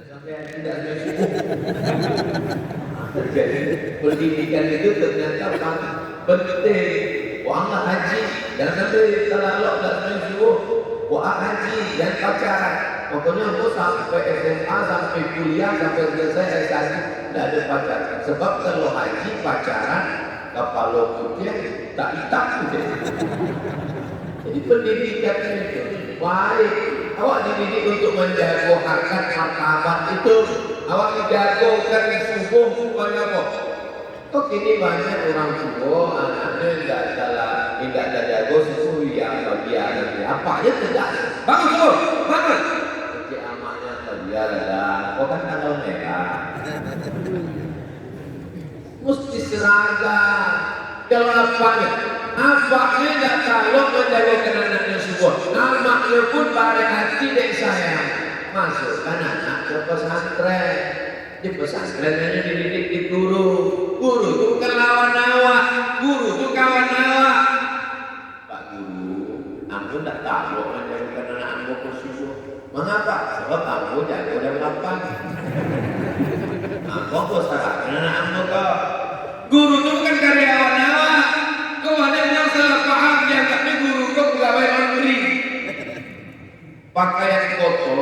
Sampai tidak subuh. Terjadi pendidikan itu ternyata penting. Wah haji, jangan sampai terlalok dan subuh. Wah haji dan pacaran. Pokoknya aku sampai SMA, sampai kuliah, sampai selesai S1 tidak ada pacaran. Sebab kalau haji pacaran, kepala putih tak hitam gitu. Jadi pendidikan itu baik. Awak dididik untuk menjaga harkat martabat itu. Awak dijagokan subuh supaya apa? Kok ini banyak orang tua anaknya tidak ada jago subuh yang bagian apa aja tidak. Bangun subuh, bangun. Kecil amatnya terbiar ada. Kau kan tanggal merah. Mesti seragam. Kalau apanya? Apanya tidak kalau menjagokan anaknya subuh. Namanya pun pada hati dek saya. Masukkan anak ke pesantren. Di pesantren hanya dididik di guru. Guru itu bukan lawan awak. Guru itu kawan awak. Pak Guru, aku tidak tahu menjagokan anak aku ke subuh. Mengapa? Sebab aku jago jam 8. Aku serahkan anak aku kok. Guru itu bukan karyawan awak. Kau ada yang salah paham, dianggapnya guru kau pegawai mandiri. Pakaian kotor,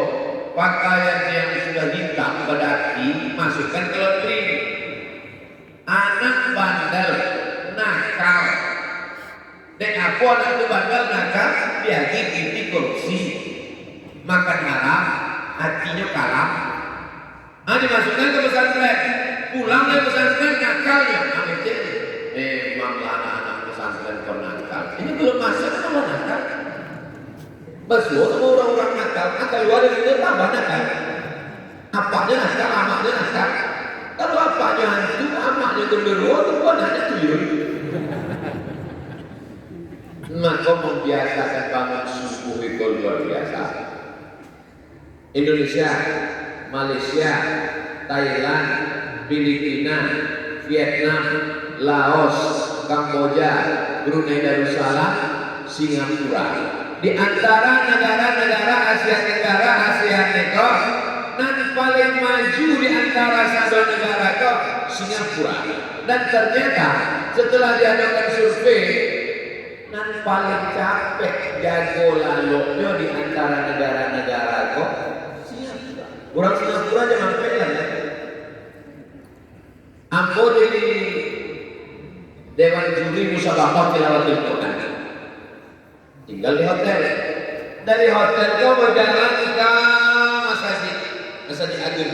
pakaian yang sudah hitam berarti masukkan ke laundry. Anak bandel, nakal. Dan aku anak itu bandel, nakal, dia gigi korupsi, makan haram, hatinya kalah. Dimasukkan ke pesantren, pulang dari pesantren nakalnya, memang anak-anak pesantren penakal. Ini belum masuk sama nakal. Bersuara sama orang-orang nakal, nakal luar dari itu tambah nakal. Apanya nakal, amaknya nakal. Kalau apanya hantu, amaknya genderuwo, itu anaknya tuyul. Maka membiasakan bangun subuh itu luar biasa. Indonesia, Malaysia, Thailand, Filipina, Vietnam, Laos, Kamboja, Brunei Darussalam, Singapura. Di antara negara-negara Asia Tenggara, ASEAN itu, dan paling maju di antara satu negara itu Singapura. Dan ternyata setelah diadakan survei, dan paling capek jago laloknya di antara negara-negara itu Singapura. Orang Singapura jangan pelan ya. Ambo di Dewan Juri Musabaqah Tilawatul Quran. Tinggal di hotel. Dari hotel kau berjalan ke Masjid Agung.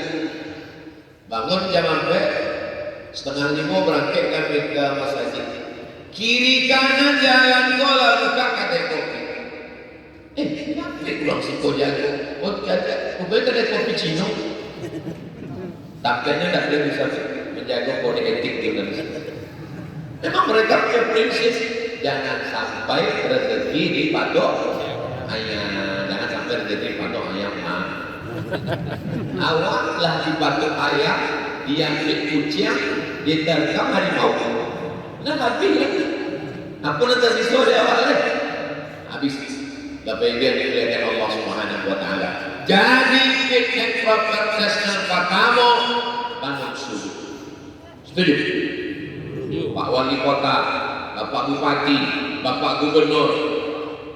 Bangun jam 4:30 berangkat kami ke masjid. Kiri kanan jalan kau lalu buka kedai kopi. Kenapa pulang si kau jago? Oh kedai kopi Cina. Takkannya tak boleh bisa menjaga kode etik di Indonesia. Memang mereka punya prinsip jangan sampai rezeki dipatok ayam, jangan sampai rezeki dipatok ayam. Awaklah dipatok ayam, diambil kucing, diterkam harimau. Nah habis lagi. Aku nanti siswa di awalnya habis. Tapi dia dimuliakan Allah Subhanahu Wa Taala. Jadi fit and proper national kamu bangun subuh. Setuju? Pak Wali Kota, Bapak Bupati, Bapak Gubernur,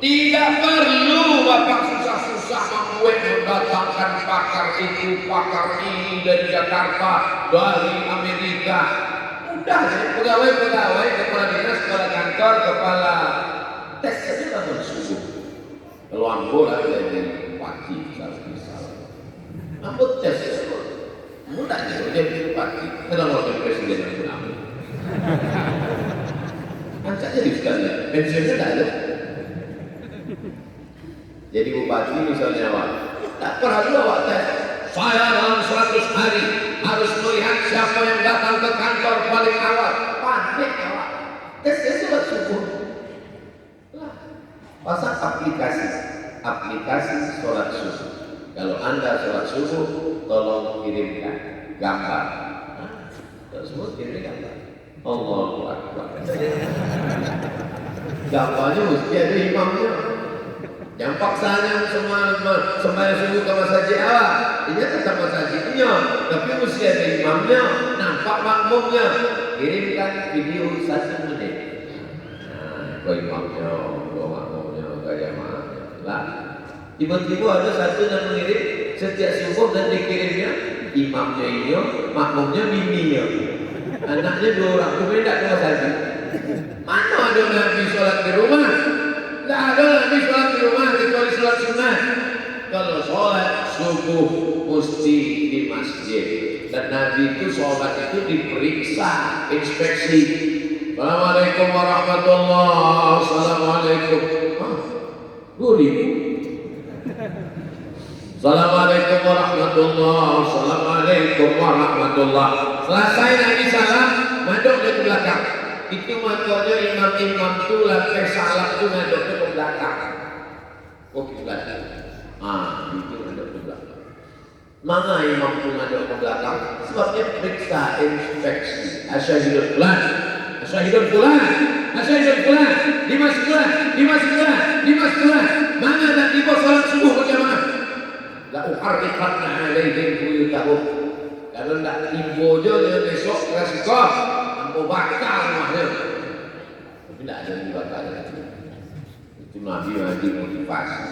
tidak perlu Bapak susah-susah membuat mendatangkan pakar itu, pakar ini dari Jakarta, dari Amerika. Udah, pegawai-pegawai, kepala dinas, kepala kantor, kepala tes saja bangun subuh. Kalau ambo lah dari bupati, misalnya, ambo tes semua. Mudah jadi bupati, kalau wakil presiden itu ambo. Angkatnya di sekalian, pensiunnya tidak ada. Jadi bupati misalnya awak, tak perlu awak tes. Saya dalam 100 hari harus melihat siapa yang datang ke kantor paling awal. Panik awak. Tesnya sholat subuh. Pasang aplikasi sholat subuh. Kalau Anda sholat subuh, tolong kirimkan gambar. Semua kirim gambar. Allahu Akbar. Gambarnya mesti ada imamnya. Yang paksanya sembahyang subuh ke masjid awak, dia tetap masjid tapi mesti ada imamnya, nampak makmumnya. Kirimkan video 1 menit. Nah, ke imamnya, ke makmumnya, ke jamaahnya. Lah, tiba-tiba ada satu yang mengirim setiap subuh dan dikirimnya imamnya ini, makmumnya bininya. Anaknya 2 orang, kemudian tidak keluar saja. Mana ada Nabi sholat di rumah? Tidak ada Nabi sholat di rumah kecuali sholat sunnah. Kalau sholat subuh mesti di masjid. Dan Nabi itu sholat itu diperiksa, inspeksi. Assalamualaikum warahmatullahi wabarakatuh. Assalamualaikum. 2000. Assalamualaikum warahmatullahi wabarakatuh. Assalamualaikum warahmatullahi wabarakatuh. Selesai Nabi salam, madok ke belakang. Itu makanya imam-imam itu sampai salam itu madok ke belakang. Oh kiblat. Itu madok ke belakang. Mana imam itu madok ke belakang? Sebabnya periksa, inspeksi. Asyhadul fulan, asyhadul fulan, asyhadul fulan, di masjid fulan, di masjid fulan, di masjid fulan. Mana dan ibu salat subuh berjamaah? La uharriqanna alaihim buyutahum. Kalau tidak ibu je besok kasih kau, ambo bakar rumahnya. Tapi tidak ada yang dibakar. Itu Nabi motivasi.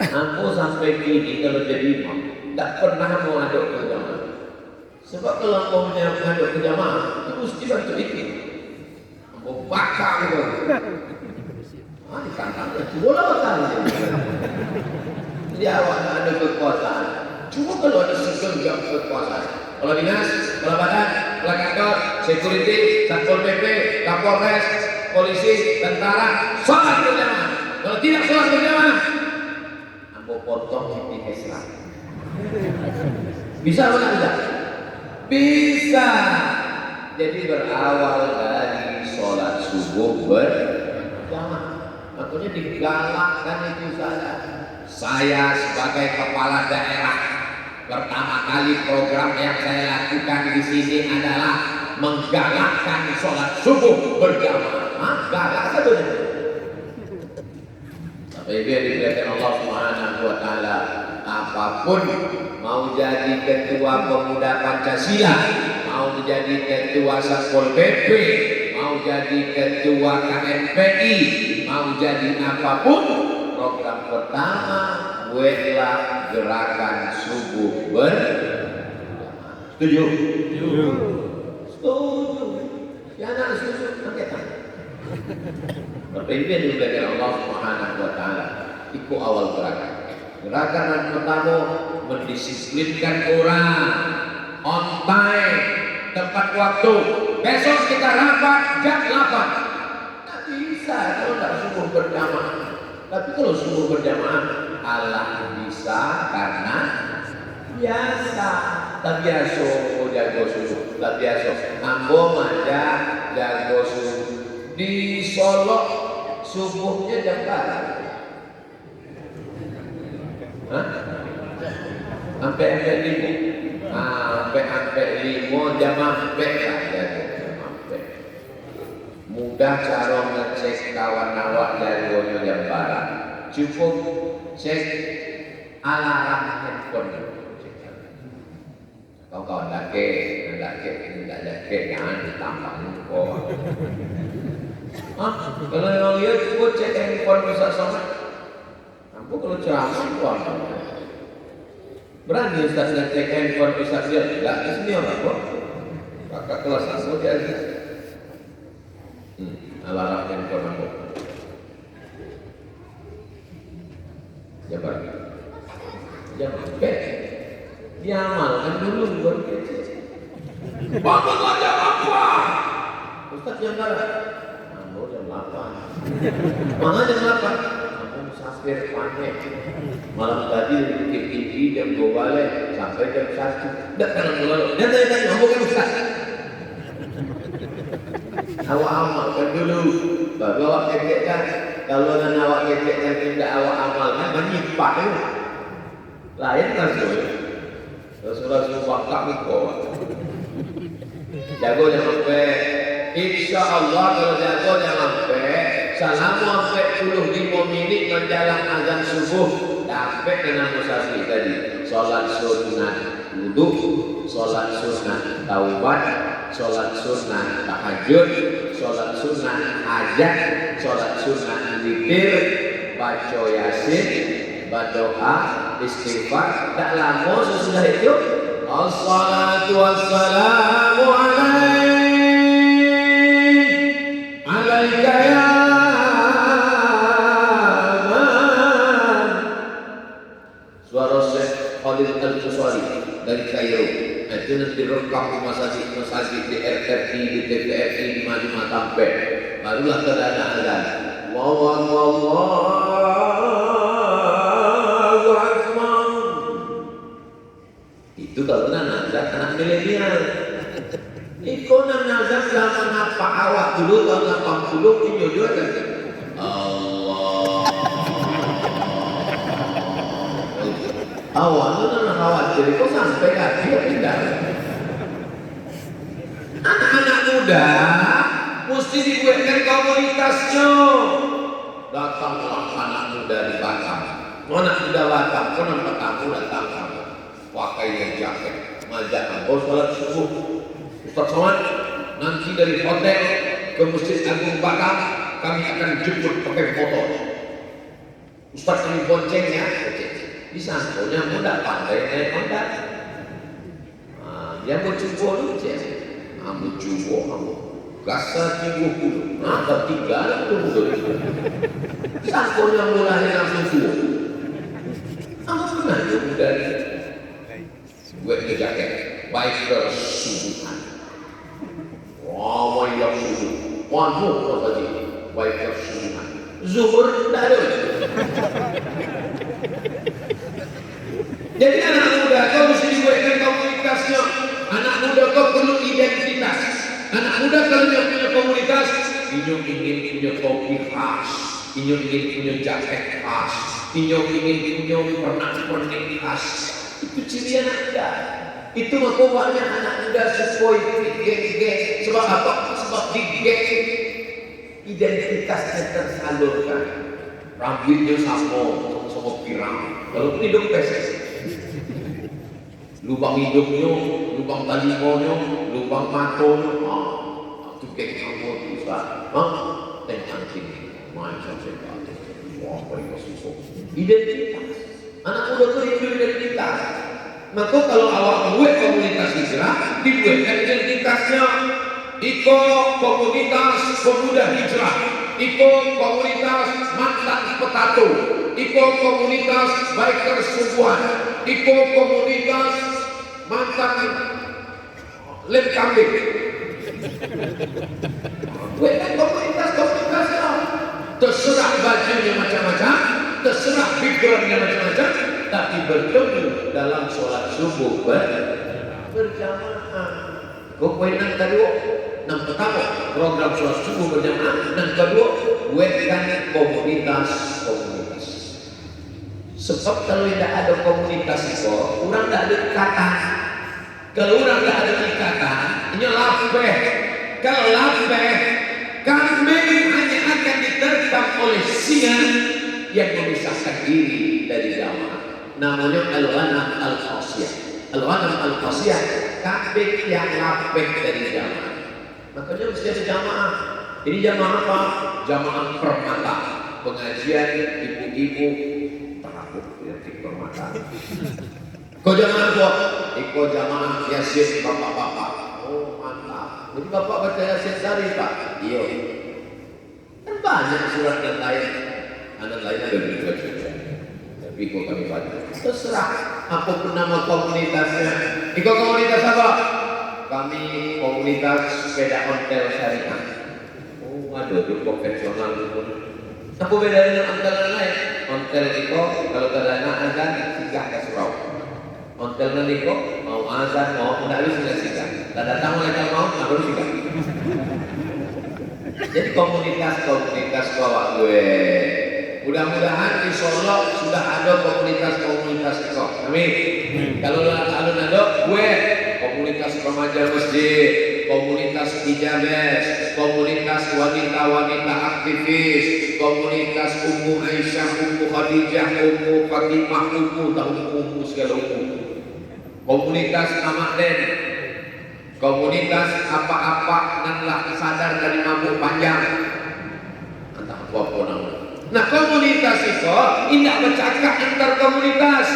Ambo sampai kini kalau jadi imam, tidak pernah mau aduk ke jamaah. Sebab kalau ambo mengaduk ke jamaah, itu mesti bantu itu. Ambo bakar itu. Ditantangnya, bola bakar. Jadi awak ada kekuasaan. Cuma kalau ada segenggam kekuasaan. Kalau dinas, kalau badan, kalau kantor, security, satpol pp, kapolres, polisi, tentara, sholat berjamaah. Kalau tidak sholat berjamaah, ambo potong di Islam. Bisa atau tidak bisa? Bisa. Jadi berawal dari sholat subuh berjamaah. Makanya digalakkan itu saja. Saya sebagai kepala daerah, pertama kali program yang saya lakukan di sini adalah menggalakkan sholat subuh berjamaah. Galak satunya. Tapi biar diberikan Allah Subhanahu wa Ta'ala, apapun mau jadi ketua pemuda Pancasila, mau menjadi ketua Satpol PP, mau jadi ketua KNPI, mau jadi apapun, program pertama buatlah gerakan subuh berjamaah. Setuju? Setuju. Ya anak setuju, angkat tangan. Berpimpin diberikan Allah Subhanahu wa Ta'ala. Itu awal gerakan. Gerakan yang pertama mendisiplinkan orang on time, tepat waktu. Besok kita rapat jam 8. Tak bisa kalau tak subuh berjamaah. Tapi kalau subuh berjamaah, Allah bisa karena biasa. Tak biasa jago subuh, tak biasa. Ambo aja jago subuh. Di Solo subuhnya jam berapa? Sampai 5. Sampai 5 jam sampai saja. Mudah cara ngecek kawan awak jagonya jam berapa. Cukup cek alarm handphone. Kau kawan laki, jangan ditambah kok. Kalau yang lihat cukup cek handphone bisa sama. Aku kalau ceramah tuan. Berani Ustaz ngecek handphone Ustaz dia tidak kesini orang kok. Kakak kelas aku dia. Alarm handphone aku. Jam berapa? Dia amalkan dulu baru kecil. Bapak jam apa? Ustaz jam berapa? Ambo jam 8. Mana jam 8? Musafir panik. Malam tadi di TV jam 2 balik sampai jam 1. Tidak kan lalu. Dan tanya ambo kan Ustaz. Awak amalkan dulu. Baru awak kekekkan. Kalau dan awak kekekkan tidak awak amalkan, menyimpah itu. Lain Rasul. Rasulullah sumpah kami kok. Jago jangan sampai. Insya Allah kalau jago jangan sampai. Selama 45 menit menjalankan azan subuh, dapat dengan musafir tadi. Sholat sunat wudhu, sholat sunnah taubat, sholat sunnah tahajud, sholat sunnah hajat, sholat sunnah witir, baca yasin, berdoa, istighfar. Tak lama sesudah itu, assalatu wassalamu alaika ya suara Syekh Khalid Al-Qusari dari Kairo. Itu nanti direkam di masjid di RRI, di TVRI, di Madinah Tampek. Barulah terada azan. Wallahu akbar. Itu kalau nazar anak milenial. Iko nazar zaman apa awak dulu tahun 80 ini jodoh kan. Allah. Awalnya kan khawatir, kok sampai kaki ya tidak. Anak-anak muda mesti dibuatkan komunitasnya. Datanglah anak muda di Batam. Anak muda Batam, kenapa kamu datang kamu? Pakai jaket, ngajak aku sholat subuh. Ustaz Somad, nanti dari hotel ke Masjid Agung Batam, kami akan jemput pakai motor. Ustaz kami bonceng ya. Bisa, soalnya muda pandai naik Honda. Dia berjumpa dulu je. Berjumpa kamu. Gasa 30. Ada 3 dulu. Sangkonya mulai langsung tua. Kamu pernah juga ni? Buat ke jaket. Biker subuhan. Wah, biker subuh. Waduh, kau tadi. Biker subuhan. Zuhur tak ada. Jadi anak muda kau mesti dibuatkan komunitasnya. Anak muda kau perlu identitas. Anak muda kalau dia punya komunitas, Inyo ingin punya topi khas, Inyo ingin punya jaket khas, Inyo ingin punya pernak-pernik khas. Itu ciri anak muda. Itu makanya anak muda sesuai geng-geng. Sebab apa? Sebab di geng identitasnya tersalurkan. Rambutnya sama pirang. Kalau hidup PSS. Lubang hidungnya, lubang talimonya, lubang matonya, itu kayak kamu bisa, tentang sini, main sampai batu, wah mereka susah. Identitas, anak muda itu identitas. Maka kalau awak buat komunitas hijrah, dibuatkan identitasnya. Iko komunitas pemuda hijrah, Iko komunitas mantan petato, Iko komunitas biker subuhan, Iko komunitas mantan lem kambing. Bukan komunitasnya. Terserah bajunya macam-macam, terserah backgroundnya macam-macam, tapi bertemu dalam sholat subuh berjamaah. Kau poin yang kedua, yang pertama program sholat subuh berjamaah, yang kedua buatkan komunitas. Sebab kalau tidak ada komunitas itu, orang tidak ada ikatan. Kalau orang tidak ada ikatan, ini lapeh. Kalau lapeh, kambing hanya akan diterkam oleh singa yang memisahkan diri dari jamaah. Namanya al-ghanam al-qasiyah. Al-ghanam al-qasiyah, kambing yang lapeh dari jamaah. Makanya mesti ada jamaah. Ini jamaah apa? Jamaah permata. Pengajian ibu-ibu permata. Kau jamaah apa? Ikut jamaah yasin bapak-bapak. Oh mantap. Jadi bapak baca yasin sehari pak? Iya. Kan banyak surat yang lain. Anak lainnya lebih baca. Tapi kau kami baca. Terserah. Apapun nama komunitasnya. Ikut komunitas apa? Kami komunitas sepeda ontel syariah. Oh ada tuh konvensional itu. Apa bedanya dengan ontel lain? Ontel itu kalau terlana azan singgah ke surau. Ontel itu mau azan mau tidak harus singgah. Tak datang mereka mau tak harus singgah. Jadi komunitas bawa gue. Mudah-mudahan di Solo sudah ada komunitas itu. Amin. Kalau ada gue komunitas remaja masjid, komunitas hijabes, komunitas wanita-wanita aktivis, komunitas Ummu Aisyah, Ummu Khadijah, Ummu Fatimah, Ummu segala ummu. komunitas Amaden, komunitas apa-apa nanlah sadar dari mabuk panjang. Entah apa namanya. Nah, komunitas itu indah bercakap antar komunitas.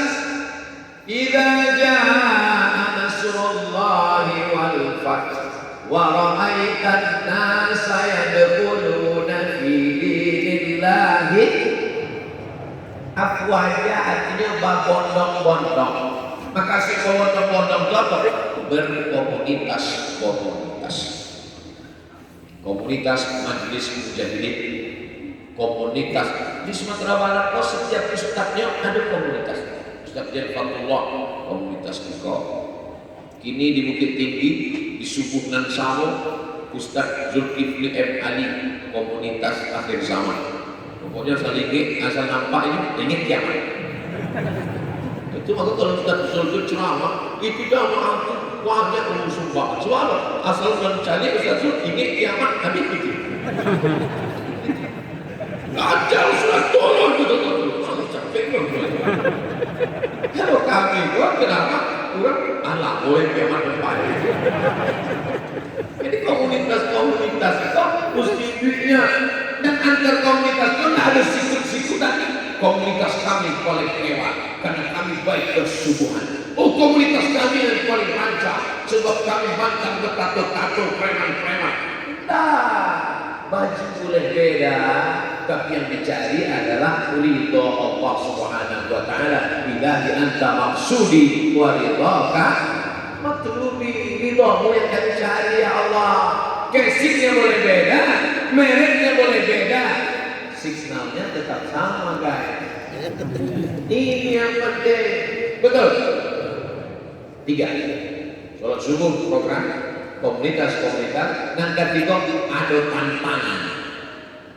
Idza jaa nasrullahi wal fath wa ra'aitan nasa yadkhuluna fi dinillahi afwaja, artinya berbondong-bondong. Maka si berbondong-bondong itu apa? Berkomunitas, komunitas majelis mujahidin, komunitas di Sumatera Barat. Oh, setiap ustadznya ada komunitas. Ustadz Fatullah, komunitas Kiko. Kini di Bukit Tinggi, di Subuh Samo, Ustadz Zulkifli M. Ali, komunitas akhir zaman. Pokoknya saling asal nampak ini ingat kiamat. Itu maka kalau kita usul ceramah, itu jamaah itu banyak mengusung banget. Soalnya asal mencari Ustadz Zul ingat kiamat, habis itu. Kacau sudah tolong betul-betul. Capek banget. Kalau kami itu kenapa kurang anak boleh kiamat depan. Jadi komunitas itu mesti duitnya. Dan antar komunitas itu tidak ada sikut-sikutan. Komunitas kami paling hebat karena kami baik bersubuhan. Oh, komunitas kami yang paling lancar sebab kami mantap bertato-tato preman-preman. Nah, baju boleh beda, tapi yang dicari adalah ridho Allah Subhanahu wa taala. Billahi anta maksudi wa ridhaka matlubi. Ridhomu yang kami cari ya Allah. Casingnya boleh beda, mereknya boleh beda, signalnya tetap sama guys. Ini yang penting. Betul. 3. Sholat subuh program komunitas. Yang ketiga ada tantangan.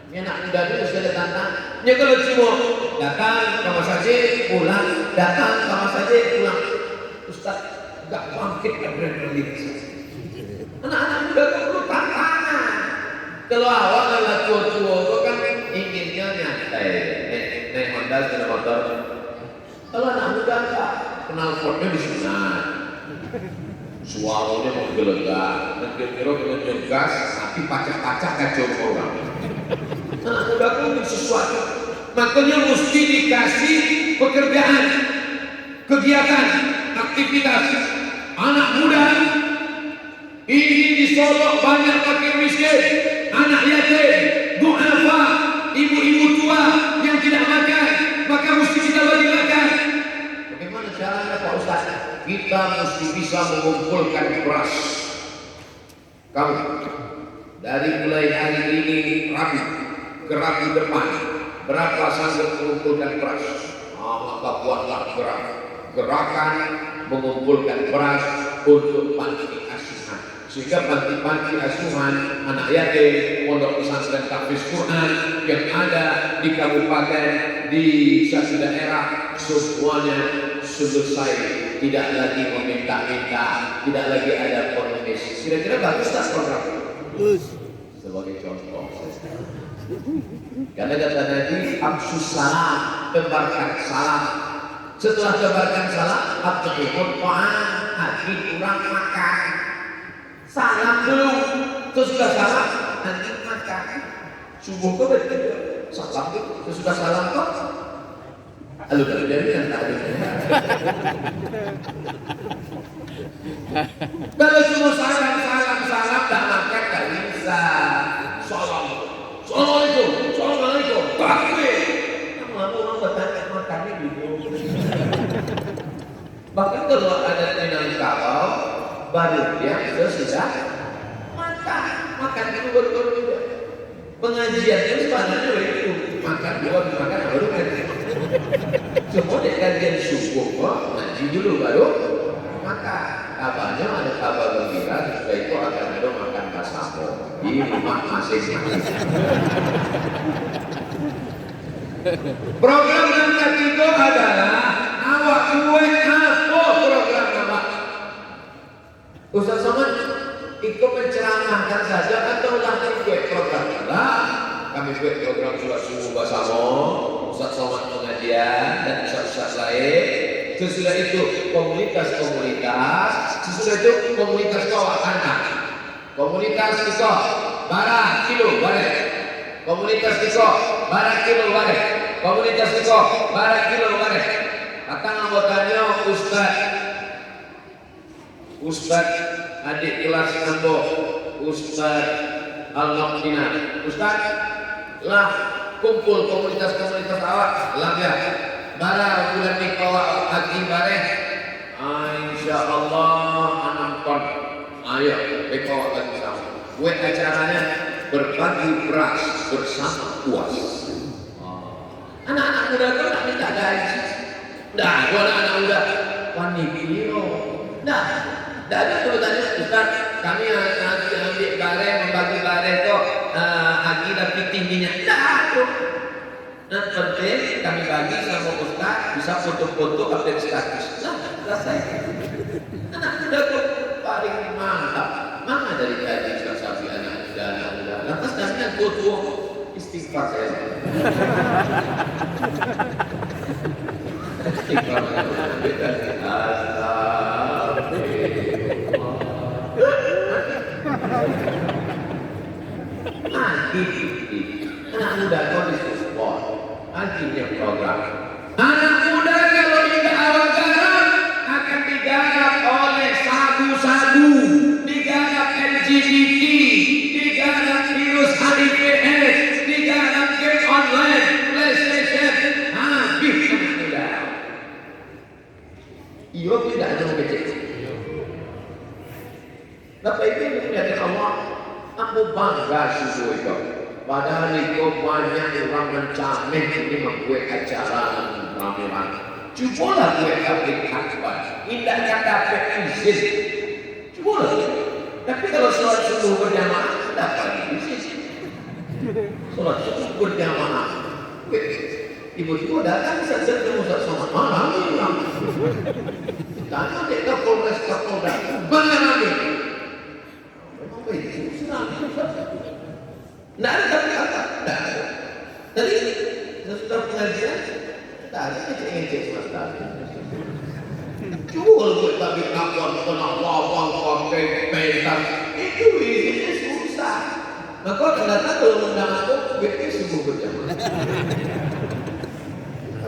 Ini anak muda itu sudah ada tantangan. Ya kalau cuma datang sama saja pulang, datang sama saja pulang. Ustaz gak bangkit adrenalin. Anak-anak muda itu perlu tantangan. Kalau awal adalah tua-tua itu kan inginnya nyantai, naik Honda sepeda motor. Kalau anak muda enggak, kenal potnya di sunat. Suaranya mau gelegak, dan kira-kira kalau nyegas, tapi pacak-pacak kacau orang. Anak muda itu untuk sesuatu, makanya mesti dikasih pekerjaan, kegiatan, aktivitas. Anak muda ini di Solo banyak fakir miskin, anak yatim, du'afa, ibu-ibu tua yang tidak makan, maka mesti kita bagi makan. Bagaimana caranya Pak Ustaz? Kita mesti bisa mengumpulkan beras. Kamu dari mulai hari ini Rabu ke Rabu depan, berapa sanggup mengumpulkan beras? Maka buatlah gerakan mengumpulkan beras untuk panti asuhan, sehingga panti-panti asuhan anak yatim, pondok pesantren tahfiz Quran yang ada di kabupaten, di satu daerah, semuanya selesai, tidak lagi meminta-minta, tidak lagi ada pengemis. Kira-kira bagus tak program? Bagus. Sebagai contoh, karena kata Nabi, absus salam, tebarkan salam. Setelah tebarkan salam, at'imut ta'am, hati kurang makan. Salam dulu, sesudah salam nanti makan. Subuh kau betul, salam dulu, sesudah salam kau. Lalu dari yang tak ada. Kalau cuma salam tak makan tak bisa. Salam, assalamualaikum, takbir. Kamu orang bertanya makannya gitu. Bahkan kalau ada Minangkabau, baru dia sudah makan itu baru juga. Pengajiannya sebenarnya itu makan baru kan. Semua di kajian subuh kok ngaji dulu baru makan. Kabarnya ada kabar gembira, sesudah itu akan ada makan basahmo di rumah masing-masing. Program yang ketiga adalah awak kue apa program nama? Ustaz Somad ikut menceramahkan saja atau lagi kue program lah? Kami buat program sholat subuh bersama Ustaz Somad pengajian dan Ustaz lain sesudah itu komunitas-komunitas, sesudah itu komunitas kawat anak, komunitas kiko barang kilo barang, komunitas kiko barang kilo barang, komunitas kiko barang kilo barang. Kata anggotanya Ustaz adik kelas Ambo, Ustaz Al-Naqdina, Ustaz lah kumpul komunitas-komunitas awak lah ya bara bulan ni kawak haji bareh insyaallah anam kon ayo kawak haji sama buat acaranya berbagi beras bersama puas. Anak-anak muda kan tak minta gaji dah gua anak muda panipio dah ada sebutannya Ustaz kami nanti ambil bareh membagi bareh tu haji dan pitih minyak dah tu. Nah penting kami bagi sama Ustaz bisa foto-foto update status. Nah selesai. Anak muda tu paling mantap. Mana dari gaji Ustaz Safi anak muda. Lantas kami tua istighfar saya. Istighfar. Anak muda kau disupport, akhirnya program. Anak muda kalau tidak awal garap akan digarap oleh sabu-sabu, digarap LGBT, digarap virus HIV/AIDS, digarap game online, PlayStation, habis anak muda. Iyo tidak ada kecil. Bapak Ibu yang dimuliakan Allah, aku bangga susu itu. Padahal itu banyak orang mencamen ini membuat acara ramai-ramai. Cubalah buat aplikasi. Tidak akan dapat izin. Cubalah. Tapi kalau sholat subuh berjamaah dapat izin. Sholat subuh berjamaah. Ibu-ibu datang saja ke Ustaz Somad malam. Tanya dia ke Polres Kapolda. Mana lagi? Tidak ada kata-kata, tidak ada. Tadi sesudah pengajian, tidak ada ngecek-ngecek semesta. Jual buat bagi kawan kena lawang pakai pentas, itu izinnya susah. Maka ternyata kalau undang aku, duitnya sungguh berjamaah.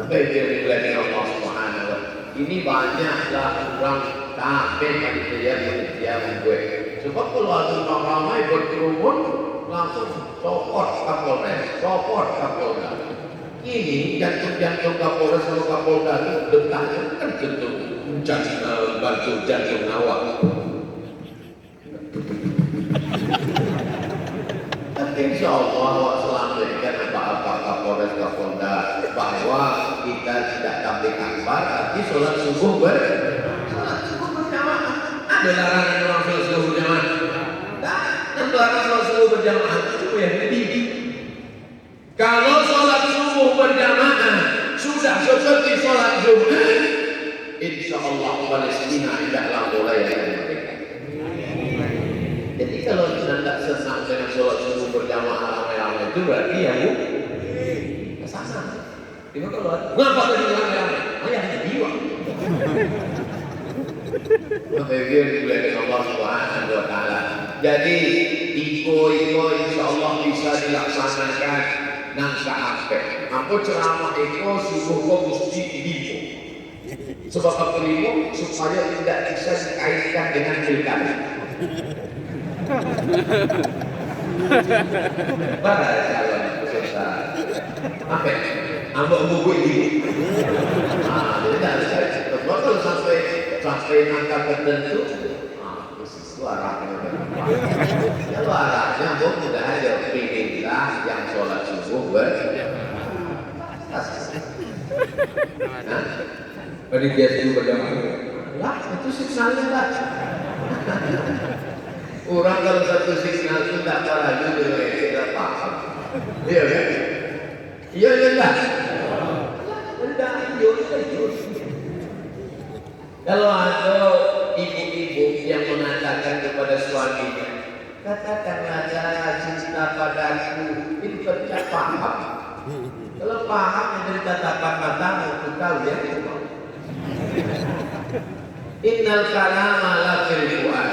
Apa yang dibilang Allah Subhanahu wa Ta'ala? Ini banyaklah orang tampil panitia membuat. Sebab kalau ada orang ramai berkerumun, langsung sopot Kapolres, sopot Kapolda. Ini jantung-jantung Kapolres sama Kapolda itu dekatnya kan jantung bantu jantung awak. Tapi insya Allah awak selamatkan apa-apa Kapolres Kapolda bahwa kita tidak tablik akbar, tapi sholat subuh berjamaah. Ada larangan orang sholat subuh berjamaah. Larangan sholat subuh berjamaah itu yang lebih. Kalau sholat subuh berjamaah sudah seperti sholat Jumat, insya Allah Palestina tidaklah mulai yang merdeka. Jadi kalau tidak senang dengan sholat subuh berjamaah ramai-ramai itu berarti yang ke sana. Cuma kalau ngapa tadi ramai-ramai? Ayah jiwa. Bahagia oleh Allah Subhanahu wa Ta'ala. Jadi iko insya Allah bisa dilaksanakan nang sampai. Apa ceramah iko subuh kau mesti limo. Sebab apa limo? Supaya tidak bisa dikaitkan dengan pilkada. Pada calon peserta. Apa? Ambok buku ini. Jadi tidak bisa. Kalau sampai angka tertentu, suaranya kalau arahnya mudah aja pilihlah yang sholat subuh panitia subuh berjamaah lah itu signalnya lah. Orang kalau satu signal itu tak kalah juga tidak paham. Iya kan? Iya lah. Kalau ada ibu-ibu yang mengatakan kepada suaminya, katakanlah cinta padaku, ini kerja paham. Kalau paham yang dari tatapan matamu, kau ya. Innal kalama la fil fuad.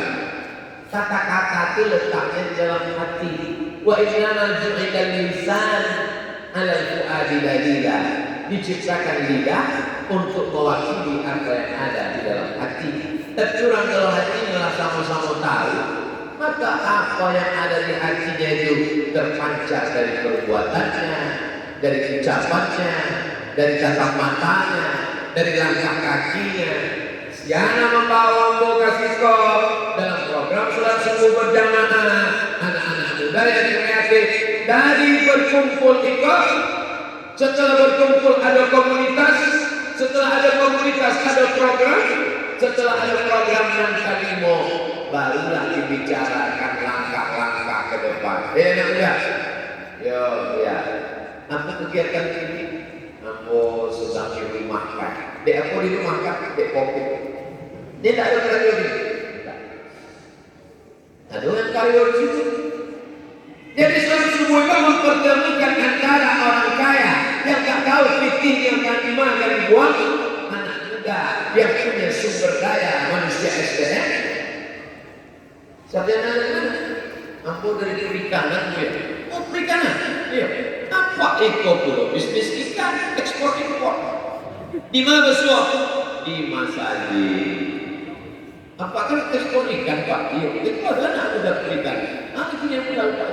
Kata-kata itu letaknya di dalam hati. Wa innama ju'ilal lisan 'alal fuadi dalila. Diciptakan lidah untuk mewakili apa yang ada di dalam hati. Tercurang kalau hatinya sama-sama tahu, maka apa yang ada di hatinya itu terpancar dari perbuatannya, dari ucapannya, dari tatap matanya, dari langkah kakinya. Siana membawa Boga Sisko dalam program Sholat Subuh berjamaah. Anak-anak muda yang kreatif dari berkumpul ikut. Setelah berkumpul ada komunitas, setelah ada komunitas ada program, setelah ada program yang kalimo, barulah dibicarakan langkah-langkah ke depan. Enak ya? Yo ya. Apa kegiatan ini? Aku sedang di rumah kan. Dek aku di rumah kan, dek kopi. Dia tak ada karyo di situ. Ada yang karyo di situ. Jadi sholat subuh itu mempertemukan antara orang kaya yang tak tahu fikih yang kan dimakan dibuang, anak muda yang punya sumber daya manusia SDM. Sarjana dari mana? Aku dari perikanan ya. Oh perikanan? Iya. Apa eko pula? Bisnis ikan, ekspor impor. Di mana suap? Di Masjid. Apakah ekspor ikan Pak? Iya. Itu ada anak muda perikanan. Anak punya modal Pak.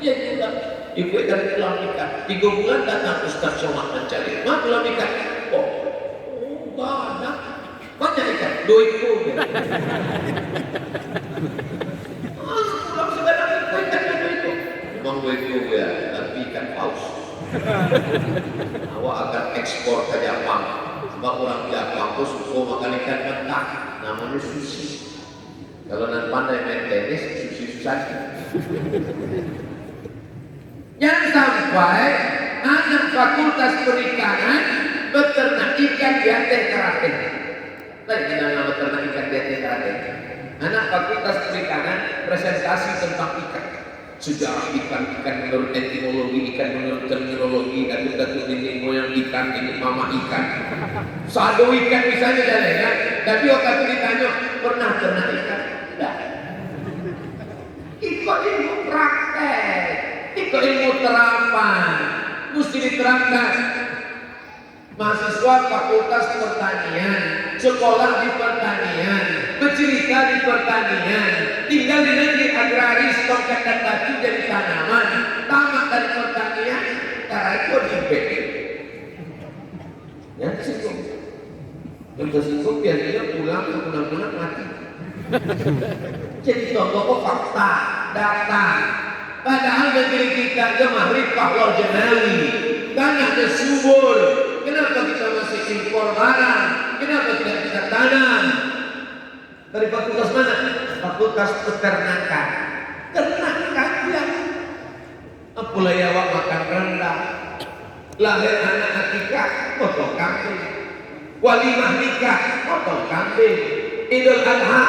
Dia bilang, ibu ikan pulang ikan 3 bulan datang Ustaz Somad mencari pulang ikan. Oh banyak ikan 2 ekor. Pulang sekarang ikan 2 ekor. Memang 2 ekor ya, tapi ikan paus. Awak akan ekspor ke Jepang. Sebab orang Jepang itu suka makan ikan mentah, namanya sushi. Kalau nak pandai main tenis, sushi susah. Jangan sampai anak fakultas perikanan beternak ikan di atas karate. Lain kita nama beternak ikan di atas karate. Anak fakultas perikanan presentasi tentang ikan, sejarah ikan menurut etimologi, ikan menurut terminologi, datuk-datuk nenek moyang ikan, nenek mama ikan. Sado ikan misalnya dan lain-lain. Tapi waktu itu ditanya pernah ternak ikan? Tidak. Ikut ilmu praktek. Itu ilmu terapan, mesti diterapkan. Mahasiswa fakultas pertanian, sekolah di pertanian, bercerita di pertanian, tinggal di negeri agraris, tongkat dan batu jadi tanaman, tamat dari pertanian, cara itu dibek. Ya, tersinggung. Yang tersinggung biasanya pulang ke benar-benar mati. Jadi contoh fakta, data. Padahal negeri kita jemaah rifah wal janawi, tanah dan subur. Kenapa kita masih impor barang? Kenapa tidak kita tanam? Dari fakultas mana? Fakultas peternakan. Ternakan ya. Apalah ya awak makan rendang. Lahir anak akikah, potong kambing. Walimah nikah, potong kambing. Idul Adha,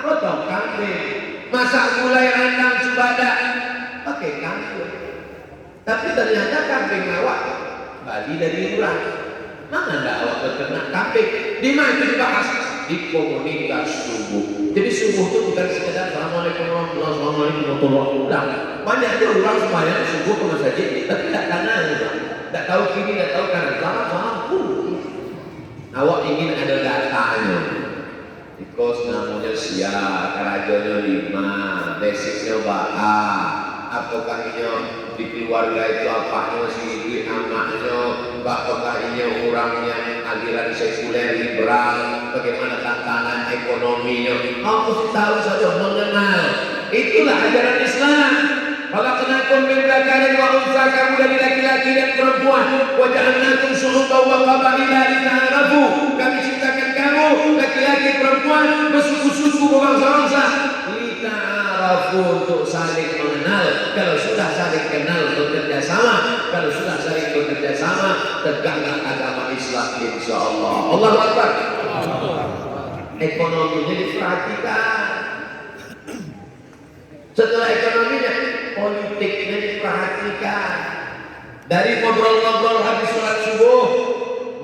potong kambing. Masak gulai rendang subada, pakai kambing. Tapi ternyata kambing awak Bali dari Urang. Mana ada awak beternak kambing? Di mana itu dibahas? Di komunitas subuh. Jadi subuh itu bukan sekedar Assalamualaikum warahmatullahi wabarakatuh. Banyak itu orang sembahyang subuh ke masjid, tapi tidak kanan, tidak tahu kiri, tidak tahu kanan. Salam pun. Awak ingin ada datanya. Because namanya siap, kerajanya 5, basicnya ba'a. Apakah ini di keluarga itu apanya si ibu anaknya, apakah ini orang yang aliran sekuler liberal, bagaimana tantangan ekonominya. Aku tahu saja mengenal. Itulah ajaran Islam. Khalaqnakum min dzakarin wa untha, kamu dari laki-laki dan perempuan. Wa ja'alnakum syu'uban wa qabaila lita'arafu. Kami ciptakan kamu laki-laki perempuan bersuku-suku berbangsa-bangsa. Lita'arafu, untuk saling mengenal. Kalau sudah saling kenal bekerja sama, kalau sudah saling bekerja sama, tegaklah agama Islam insyaallah. Allahu Akbar. Ekonominya diperhatikan. Setelah ekonominya, politiknya diperhatikan. Dari ngobrol-ngobrol habis sholat subuh,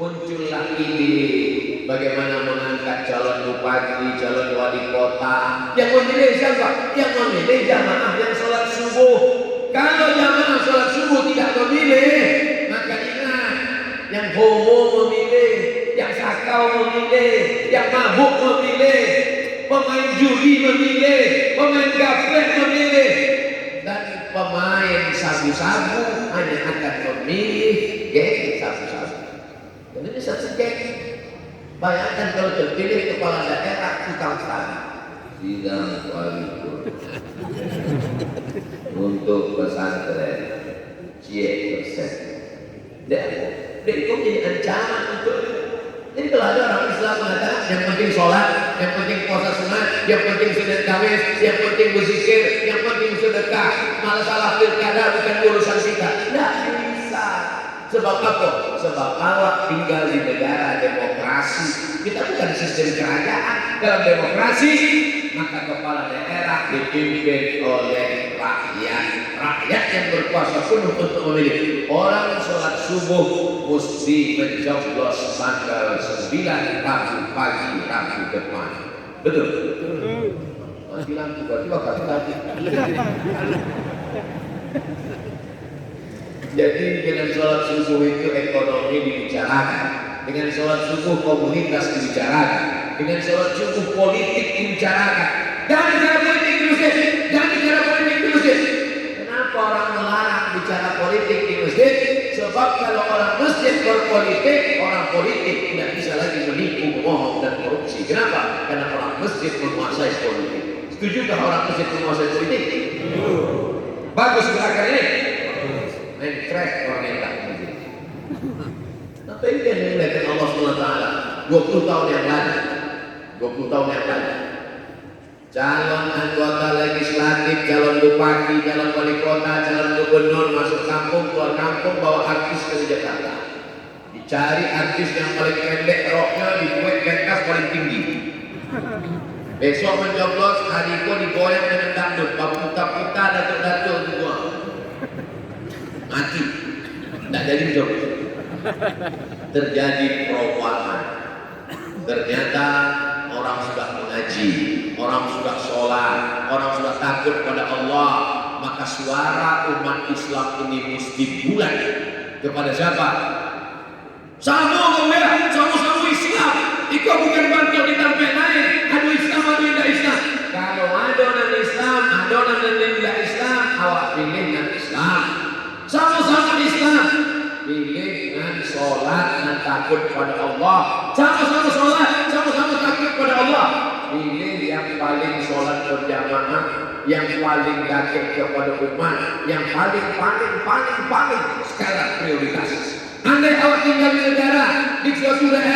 muncullah ide bagaimana mengangkat calon bupati, calon wali kota. Yang memilih siapa? Yang memilih jamaah yang sholat subuh. Kalau jamaah sholat subuh tidak memilih, maka ingat, yang homo memilih, yang sakau memilih, yang mabuk memilih, pemain judi memilih, pemain gaplek memilih, dan pemain sabu-sabu hanya akan memilih geng sabu-sabu. Dan ini satu geng. Bayangkan kalau terpilih kepala daerah tukang sana sidang paripurna untuk pesantren C%. Dan itu jadi ancaman untuk. Jadi kalau ada orang Islam mengatakan yang penting sholat, yang penting puasa sunat, yang penting Senin Kamis, yang penting berzikir, yang penting sedekah, masalah pilkada bukan urusan kita. Tidak bisa. Sebab apa? Sebab awak tinggal di negara demokrasi. Kita bukan sistem kerajaan. Dalam demokrasi, maka kepala daerah dipimpin oleh rakyat. Rakyat yang berkuasa penuh untuk memilih. Orang sholat subuh mesti mencoblos tanggal 9 Rabu pagi, Rabu depan. Betul? Mati lampu, tiba-tiba kata tadi. Jadi dengan sholat subuh itu ekonomi dibicarakan, dengan sholat subuh komunitas dibicarakan, dengan sholat subuh politik dibicarakan. Dan bicara politik di masjid, dan bicara politik di masjid. Kenapa orang melarang bicara politik di masjid? Sebab kalau orang masjid berpolitik, orang politik tidak bisa lagi menipu, bohong dan korupsi. Kenapa? Karena orang masjid menguasai politik. Setujukah orang masjid menguasai politik? Bagus gerakan ini. Main track orang yang tak mungkin. Apa ini yang dimuliakan Allah SWT 20 tahun yang lalu, 20 tahun yang lalu, calon anggota legislatif, calon bupati, calon wali kota, calon gubernur masuk kampung, keluar kampung, bawa artis ke Jakarta. Dicari artis yang paling pendek roknya, dibuat pentas paling tinggi. Besok mencoblos, hari itu digoyang dengan dangdut, paputa-puta, datuk-datuk semua. Mati, tidak jadi job. Terjadi perubahan. Ternyata orang sudah mengaji, orang sudah sholat, orang sudah takut pada Allah. Maka suara umat Islam ini mesti bulat kepada siapa? Sama ya, sama-sama Islam. Itu bukan bantu ditampil lain. Aduh Islam, aduh tidak Islam. Kalau adonan Islam, adonan tidak Islam, awak pilih yang Islam. Sama-sama Islam, pilih dengan sholat dan takut pada Allah. Sama-sama sholat, sama-sama takut pada Allah. Pilih yang paling sholat berjamaah, yang paling dekat kepada umat, yang paling skala prioritas. Andai awak tinggal di negara di suatu daerah